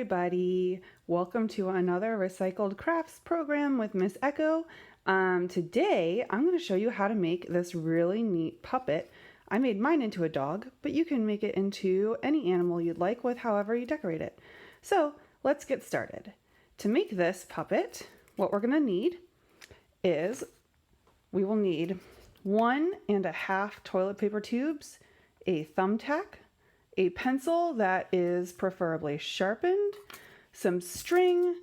everybody. Welcome to another Recycled Crafts program with Miss Echo. Today, I'm going to show you how to make this really neat puppet. I made mine into a dog, but you can make it into any animal you'd like with however you decorate it. So let's get started. To make this puppet, what we're going to need is we will need 1.5 toilet paper tubes, a thumbtack, a pencil that is preferably sharpened, some string,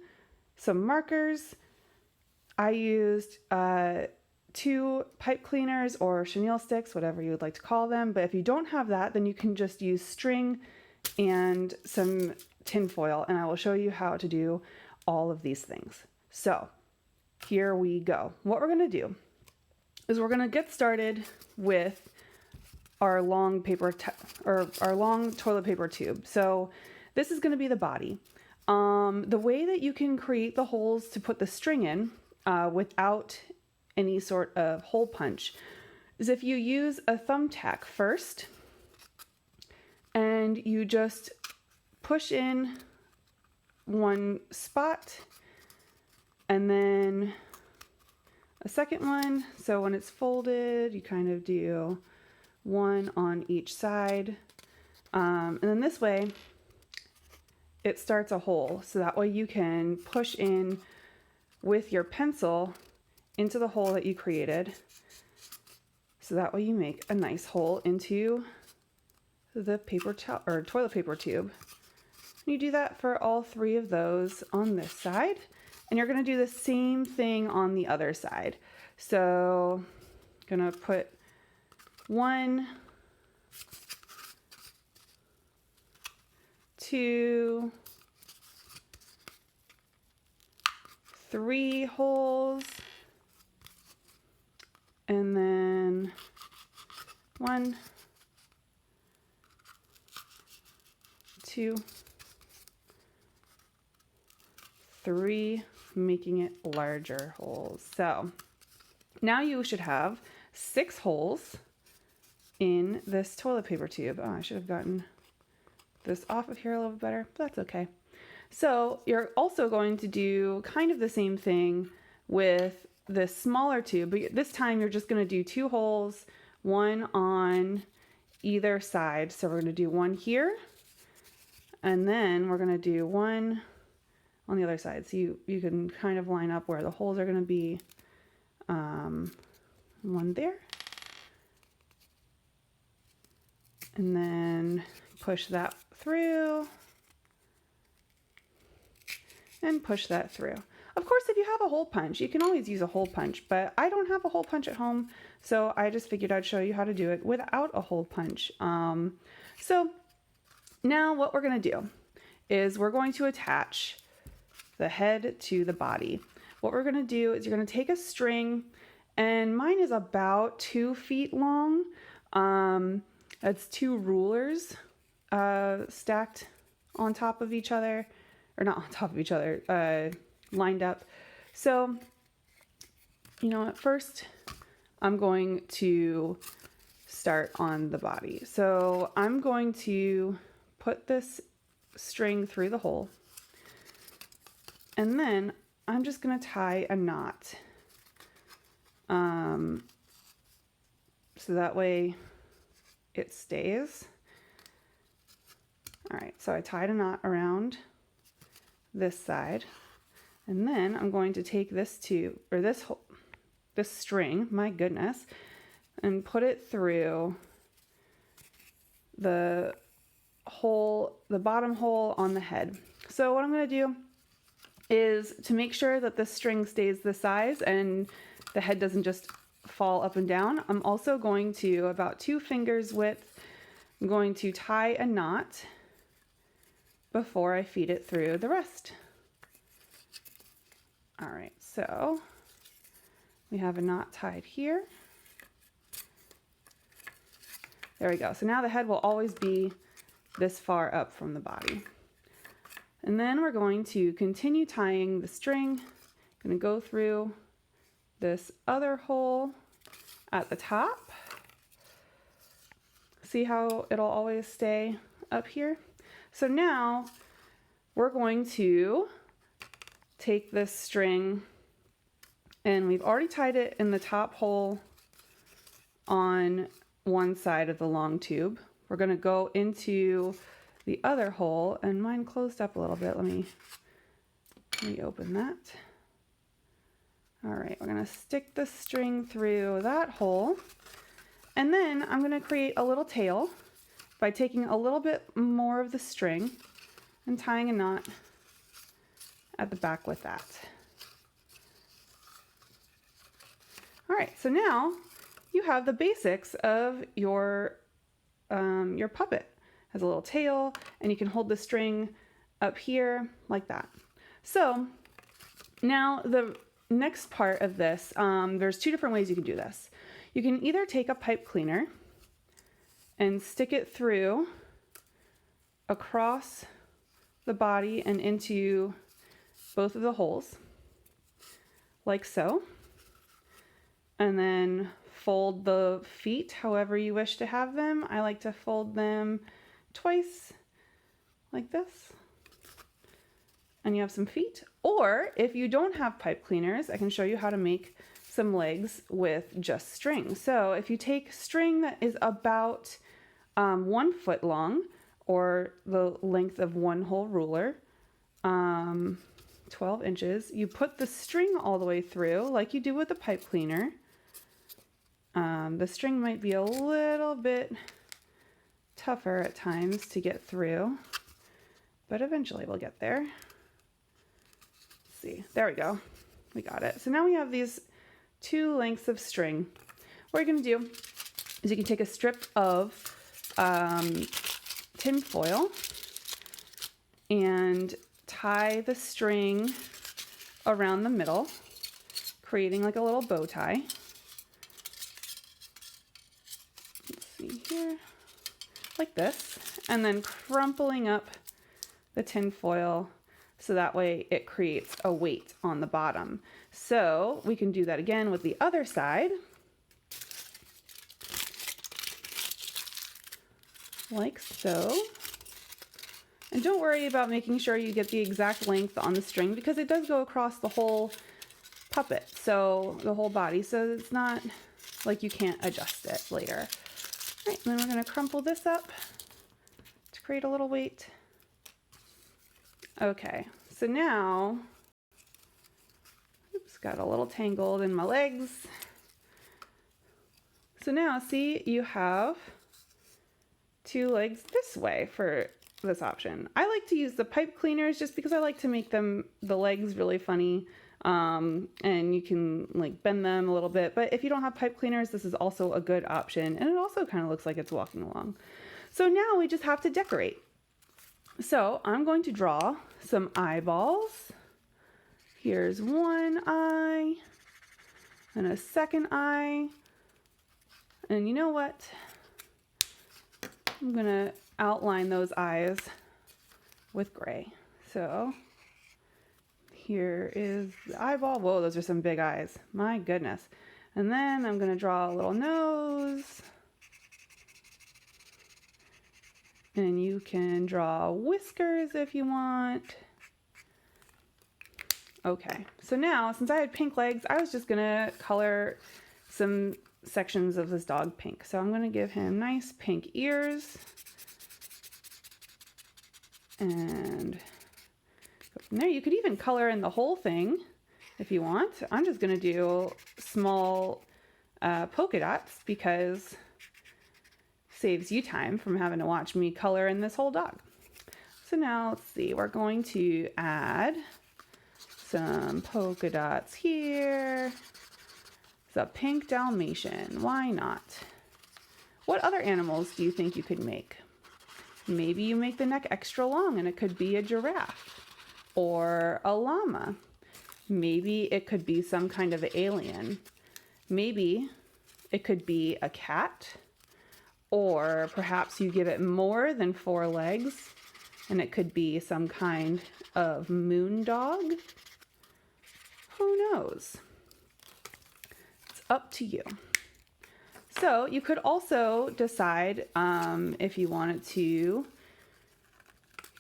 some markers. I used 2 pipe cleaners or chenille sticks, whatever you would like to call them. But if you don't have that, then you can just use string and some tin foil, and I will show you how to do all of these things. So here we go. What we're going to do is we're going to get started with our long long toilet paper tube. So this is going to be the body. The way that you can create the holes to put the string in without any sort of hole punch is if you use a thumbtack first and you just push in one spot and then a second one. So when it's folded, you kind of do one on each side. And then this way, it starts a hole. So that way you can push in with your pencil into the hole that you created. So that way you make a nice hole into the toilet paper tube. And you do that for all 3 of those on this side. And you're gonna do the same thing on the other side. So I'm gonna put 1, 2, 3 holes, and then 1, 2, 3, making it larger holes. So now you should have 6 holes in this toilet paper tube. Oh, I should have gotten this off of here a little bit better, but that's okay. So you're also going to do kind of the same thing with this smaller tube, but this time you're just going to do 2 holes, 1 on either side. So we're going to do 1 here, and then we're going to do 1 on the other side. So you can kind of line up where the holes are going to be. 1 there. And then push that through and push that through. Of course, if you have a hole punch, you can always use a hole punch, but I don't have a hole punch at home, so I just figured I'd show you how to do it without a hole punch. So now what we're going to do is we're going to attach the head to the body. What we're going to do is you're going to take a string, and mine is about 2 feet long. That's 2 rulers stacked on top of each other, or not on top of each other, lined up. So, you know, at first I'm going to start on the body. So I'm going to put this string through the hole, and then I'm just going to tie a knot. So that way it stays. All right, so I tied a knot around this side, and then I'm going to take this tube, or this string, my goodness, and put it through the hole, the bottom hole on the head. So what I'm going to do is, to make sure that the string stays the size and the head doesn't just fall up and down, I'm also going to, about 2 fingers width, I'm going to tie a knot before I feed it through the rest. All right, so we have a knot tied here. There we go. So now the head will always be this far up from the body. And then we're going to continue tying the string. I'm going to go through this other hole at the top. See how it'll always stay up here? So now we're going to take this string, and we've already tied it in the top hole on one side of the long tube. We're going to go into the other hole, and mine closed up a little bit. Let me open that. All right, we're going to stick the string through that hole, and then I'm going to create a little tail by taking a little bit more of the string and tying a knot at the back with that. All right, so now you have the basics of your puppet. It has a little tail, and you can hold the string up here like that. So now the next part of this, there's two different ways you can do this. You can either take a pipe cleaner and stick it through across the body and into both of the holes, like so, and then fold the feet however you wish to have them. I like to fold them twice, like this, and you have some feet. Or if you don't have pipe cleaners, I can show you how to make some legs with just string. So if you take string that is about 1 foot long, or the length of one whole ruler, 12 inches, you put the string all the way through like you do with the pipe cleaner. The string might be a little bit tougher at times to get through, but eventually we'll get there. Let's see, there we go. We got it. So now we have these two lengths of string. What you're going to do is you can take a strip of tin foil and tie the string around the middle, creating like a little bow tie. Let's see here, like this, and then crumpling up the tin foil so that way it creates a weight on the bottom. So we can do that again with the other side, like so. And don't worry about making sure you get the exact length on the string, because it does go across the whole puppet, so the whole body, so it's not like you can't adjust it later. All right, and then we're going to crumple this up to create a little weight. Okay, so now, oops, got a little tangled in my legs. So now see, you have two legs this way for this option. I like to use the pipe cleaners just because I like to make the legs really funny, and you can like bend them a little bit, but if you don't have pipe cleaners, this is also a good option, and it also kind of looks like it's walking along. So now we just have to decorate. So I'm going to draw some eyeballs. Here's one eye and a second eye, and you know what? I'm gonna outline those eyes with gray. So here is the eyeball. Whoa, those are some big eyes. My goodness. And then I'm gonna draw a little nose. And you can draw whiskers if you want. Okay, so now since I had pink legs, I was just gonna color some sections of this dog pink. So I'm gonna give him nice pink ears. And go from there. You could even color in the whole thing if you want. I'm just going to do small polka dots because it saves you time from having to watch me color in this whole dog. So now let's see, we're going to add some polka dots here. It's a pink Dalmatian. Why not? What other animals do you think you could make? Maybe you make the neck extra long and it could be a giraffe or a llama. Maybe it could be some kind of alien. Maybe it could be a cat, or perhaps you give it more than 4 legs and it could be some kind of moon dog. Who knows? It's up to you. So you could also decide if you wanted to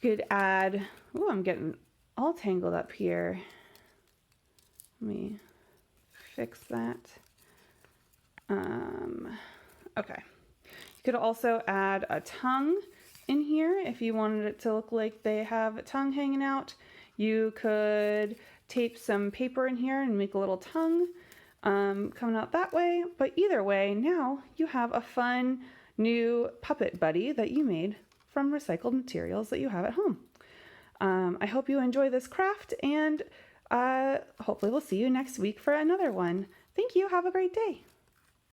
You could add, oh, I'm getting all tangled up here. Let me fix that. Okay. You could also add a tongue in here if you wanted it to look like they have a tongue hanging out. You could tape some paper in here and make a little tongue coming out that way. But either way, now you have a fun new puppet buddy that you made from recycled materials that you have at home. I hope you enjoy this craft, and hopefully we'll see you next week for another one. Thank you. Have a great day.